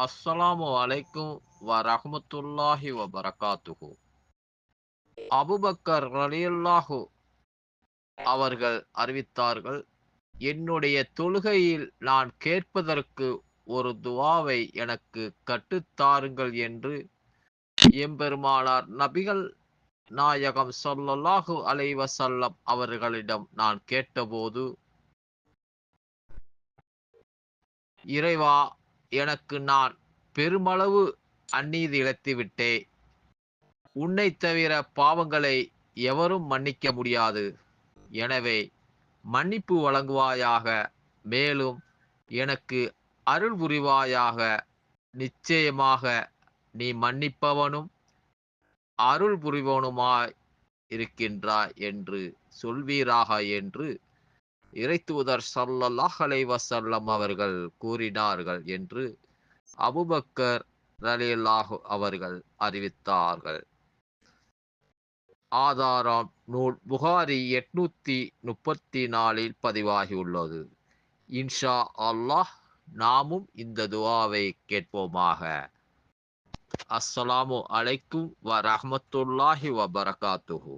அஸ்ஸலாமு அலைக்கும் வரஹ்மத்துல்லாஹி வபரகாத்துஹு. அபூபக்கர் ரலியல்லாஹு அவர்கள் அறிவித்தார்கள், என்னுடைய தொழுகையில் நான் கேட்பதற்கு ஒரு துஆவை எனக்கு கற்றுத் தாருங்கள் என்று எம்பெருமானார் நபிகள் நாயகம் ஸல்லல்லாஹு அலைஹி வஸல்லம் அவர்களிடம் நான் கேட்டபோது, இறைவா, எனக்கு நான் பெருமளவு அநீதி இழைத்துவிட்டே. உன்னைத் தவிர பாவங்களை எவரும் மன்னிக்க முடியாது. எனவே மன்னிப்பு வழங்குவாயாக. மேலும் எனக்கு அருள் புரிவாயாக. நிச்சயமாக நீ மன்னிப்பவனும் அருள் புரிபவனுமாய் இருக்கின்றாய் என்று சொல்வீராக என்று இறைத்தூதர் ஸல்லல்லாஹு அலைஹி வஸல்லம் அவர்கள் கூறினார்கள் என்று அபூபக்கர் ரலியல்லாஹு அவர்கள் அறிவித்தார்கள். ஆதாரம் நூல் புகாரி 834 பதிவாகியுள்ளது. இன்ஷா அல்லாஹ் நாமும் இந்த துஆவை கேட்போமாக. அஸ்ஸலாமு அலைக்கும் வரஹ்மத்துல்லாஹி வபரகாத்துஹு.